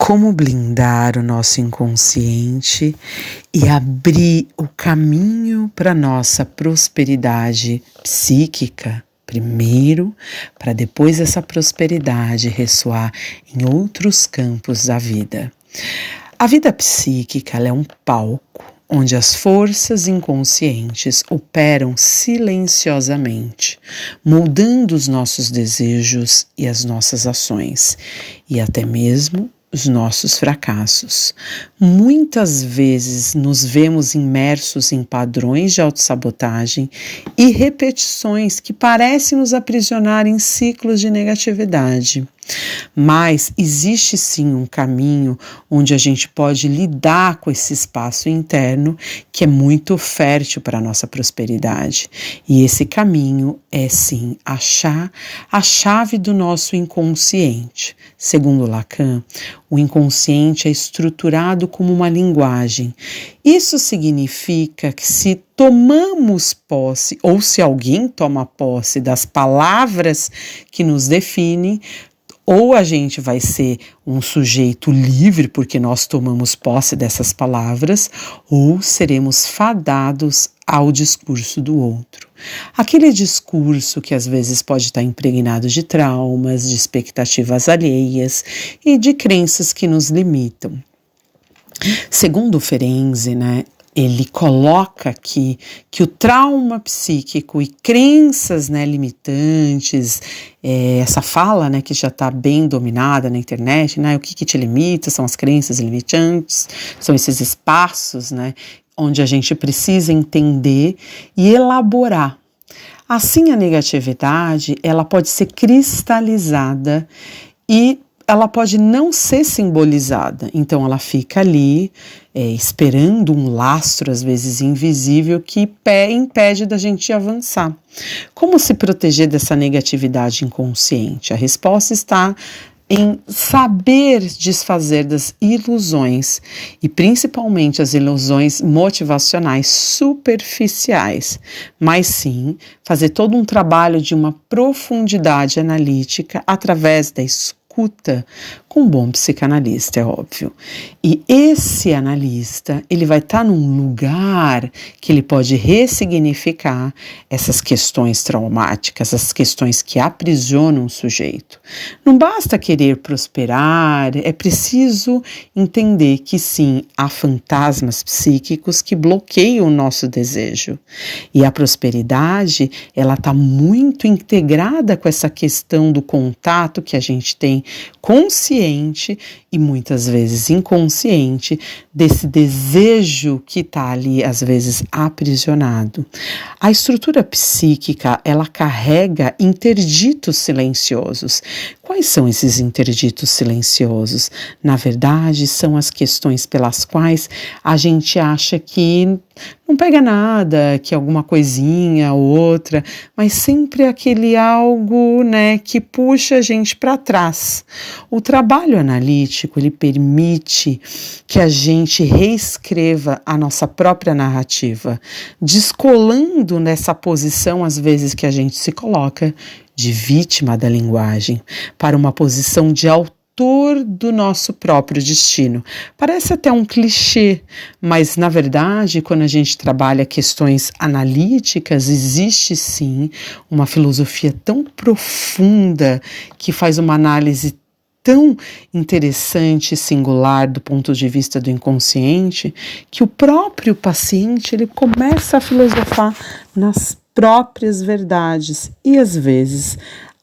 Como blindar o nosso inconsciente e abrir o caminho para nossa prosperidade psíquica, primeiro, para depois essa prosperidade ressoar em outros campos da vida. A vida psíquica ela é um palco onde as forças inconscientes operam silenciosamente, moldando os nossos desejos e as nossas ações, e até mesmo os nossos fracassos. Muitas vezes nos vemos imersos em padrões de autossabotagem e repetições que parecem nos aprisionar em ciclos de negatividade. Mas existe sim um caminho onde a gente pode lidar com esse espaço interno que é muito fértil para a nossa prosperidade. E esse caminho é sim achar a chave do nosso inconsciente. Segundo Lacan, o inconsciente é estruturado como uma linguagem. Isso significa que se tomamos posse, ou se alguém toma posse das palavras que nos definem, ou a gente vai ser um sujeito livre porque nós tomamos posse dessas palavras, ou seremos fadados ao discurso do outro. Aquele discurso que às vezes pode estar impregnado de traumas, de expectativas alheias e de crenças que nos limitam. Segundo Ferenczi, ele coloca aqui que o trauma psíquico e crenças limitantes, essa fala que já está bem dominada na internet, o que te limita são as crenças limitantes, são esses espaços onde a gente precisa entender e elaborar. Assim, a negatividade ela pode ser cristalizada e ela pode não ser simbolizada, então ela fica ali esperando um lastro, às vezes invisível, que impede da gente avançar. Como se proteger dessa negatividade inconsciente? A resposta está em saber desfazer das ilusões e principalmente as ilusões motivacionais superficiais, mas sim fazer todo um trabalho de uma profundidade analítica através da escuta com um bom psicanalista, é óbvio. E esse analista, ele vai estar num lugar que ele pode ressignificar essas questões traumáticas, essas questões que aprisionam o sujeito. Não basta querer prosperar, é preciso entender que sim, há fantasmas psíquicos que bloqueiam o nosso desejo. E a prosperidade, ela está muito integrada com essa questão do contato que a gente tem consciente e muitas vezes inconsciente desse desejo que está ali às vezes aprisionado. A estrutura psíquica ela carrega interditos silenciosos. Quais são esses interditos silenciosos? Na verdade, são as questões pelas quais a gente acha que não pega nada, que alguma coisinha ou outra, mas sempre aquele algo, que puxa a gente para trás. O trabalho analítico, ele permite que a gente reescreva a nossa própria narrativa, descolando nessa posição, às vezes, que a gente se coloca de vítima da linguagem, para uma posição de autor do nosso próprio destino. Parece até um clichê, mas na verdade, quando a gente trabalha questões analíticas, existe sim uma filosofia tão profunda que faz uma análise tão interessante e singular do ponto de vista do inconsciente, que o próprio paciente ele começa a filosofar nas próprias verdades e às vezes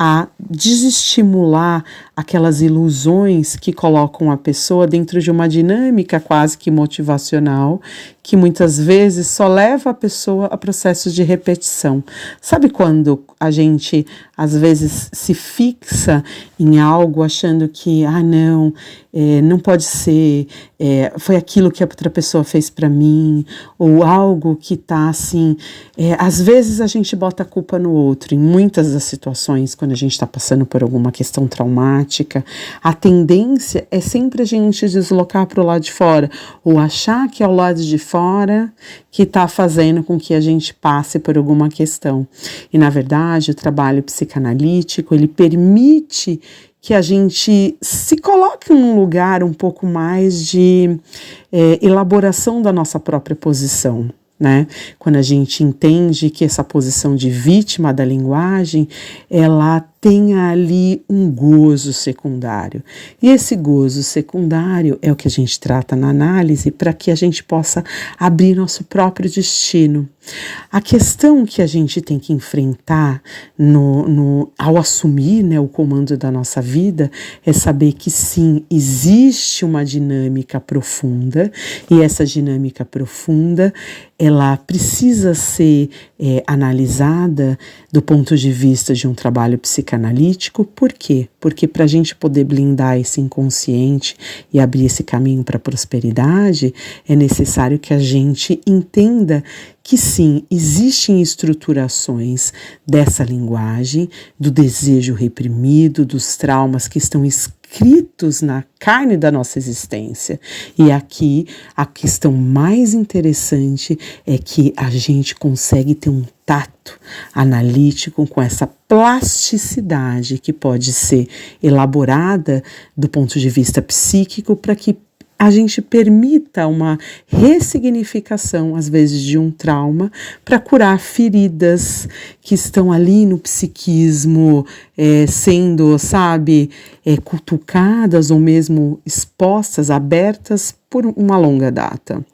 a desestimular aquelas ilusões que colocam a pessoa dentro de uma dinâmica quase que motivacional, que muitas vezes só leva a pessoa a processos de repetição. Sabe quando a gente às vezes se fixa em algo achando que, não pode ser, foi aquilo que a outra pessoa fez para mim, ou algo que tá assim, às vezes a gente bota a culpa no outro, em muitas das situações, quando a gente está passando por alguma questão traumática, a tendência é sempre a gente deslocar para o lado de fora, ou achar que é o lado de fora que está fazendo com que a gente passe por alguma questão. E na verdade o trabalho psicanalítico, ele permite que a gente se coloque num lugar um pouco mais de elaboração da nossa própria posição, né? Quando a gente entende que essa posição de vítima da linguagem, ela tem ali um gozo secundário. E esse gozo secundário é o que a gente trata na análise para que a gente possa abrir nosso próprio destino. A questão que a gente tem que enfrentar ao assumir, né, o comando da nossa vida é saber que sim, existe uma dinâmica profunda, e essa dinâmica profunda ela precisa ser analisada do ponto de vista de um trabalho psicanalítico. Por quê? Porque para a gente poder blindar esse inconsciente e abrir esse caminho para a prosperidade, é necessário que a gente entenda que sim, existem estruturações dessa linguagem, do desejo reprimido, dos traumas que estão escritos na carne da nossa existência. E aqui a questão mais interessante é que a gente consegue ter um tato analítico com essa plasticidade que pode ser elaborada do ponto de vista psíquico para que a gente permita uma ressignificação, às vezes, de um trauma para curar feridas que estão ali no psiquismo, sendo, cutucadas ou mesmo expostas, abertas por uma longa data.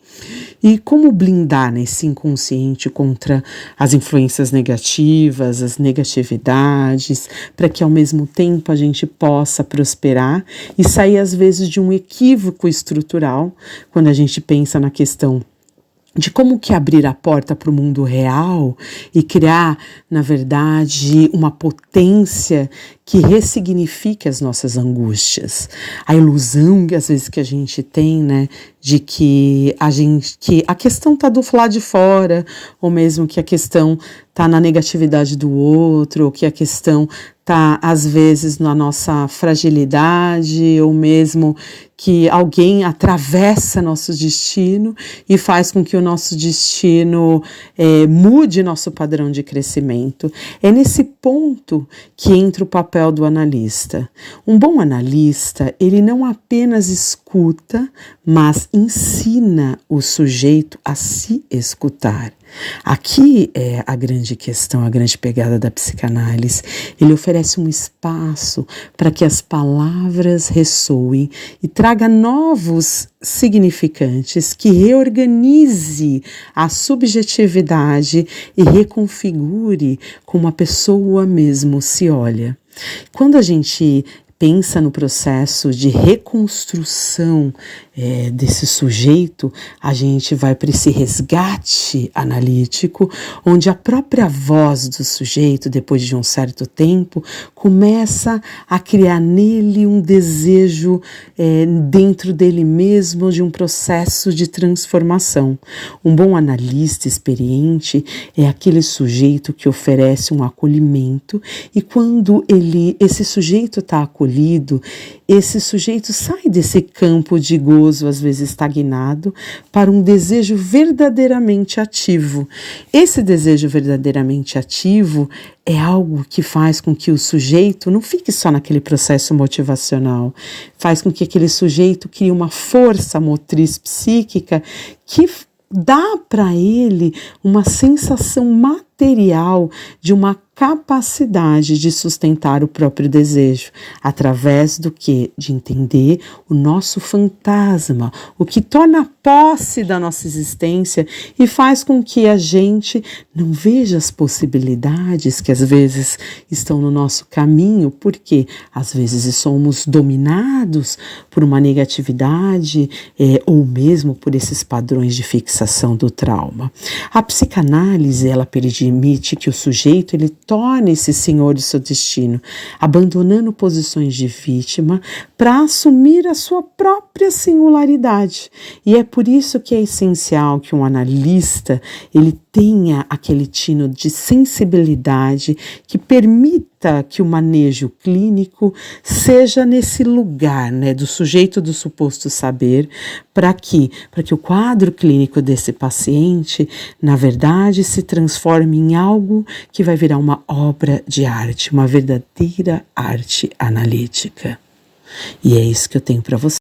E como blindar esse inconsciente contra as influências negativas, as negatividades, para que ao mesmo tempo a gente possa prosperar e sair às vezes de um equívoco estrutural, quando a gente pensa na questão de como que abrir a porta para o mundo real e criar, na verdade, uma potência que ressignifique as nossas angústias. A ilusão que às vezes que a gente tem, né, de que a questão está do lado de fora, ou mesmo que a questão está na negatividade do outro, ou que a questão está às vezes na nossa fragilidade, ou mesmo que alguém atravessa nosso destino e faz com que o nosso destino mude nosso padrão de crescimento. É nesse ponto que entra o papel do analista. Um bom analista, ele não apenas escuta, mas ensina o sujeito a se escutar. Aqui é a grande questão, a grande pegada da psicanálise. Ele oferece um espaço para que as palavras ressoem e traga novos significantes, que reorganize a subjetividade e reconfigure como a pessoa mesmo se olha. Quando a gente pensa no processo de reconstrução desse sujeito, a gente vai para esse resgate analítico, onde a própria voz do sujeito, depois de um certo tempo, começa a criar nele um desejo dentro dele mesmo de um processo de transformação. Um bom analista experiente é aquele sujeito que oferece um acolhimento, e quando esse sujeito está acolhido, esse sujeito sai desse campo de gozo, às vezes estagnado, para um desejo verdadeiramente ativo. Esse desejo verdadeiramente ativo é algo que faz com que o sujeito não fique só naquele processo motivacional, faz com que aquele sujeito crie uma força motriz psíquica que dá para ele uma sensação material de uma capacidade de sustentar o próprio desejo, através do que? De entender o nosso fantasma, o que torna a posse da nossa existência e faz com que a gente não veja as possibilidades que às vezes estão no nosso caminho, porque às vezes somos dominados por uma negatividade ou mesmo por esses padrões de fixação do trauma. A psicanálise, ela permite que o sujeito ele torne-se senhor do seu destino, abandonando posições de vítima para assumir a sua própria singularidade. E é por isso que é essencial que um analista ele tenha aquele tino de sensibilidade que permita que o manejo clínico seja nesse lugar, né, do sujeito do suposto saber, para que o quadro clínico desse paciente, na verdade, se transforme em algo que vai virar uma obra de arte, uma verdadeira arte analítica. E é isso que eu tenho para você.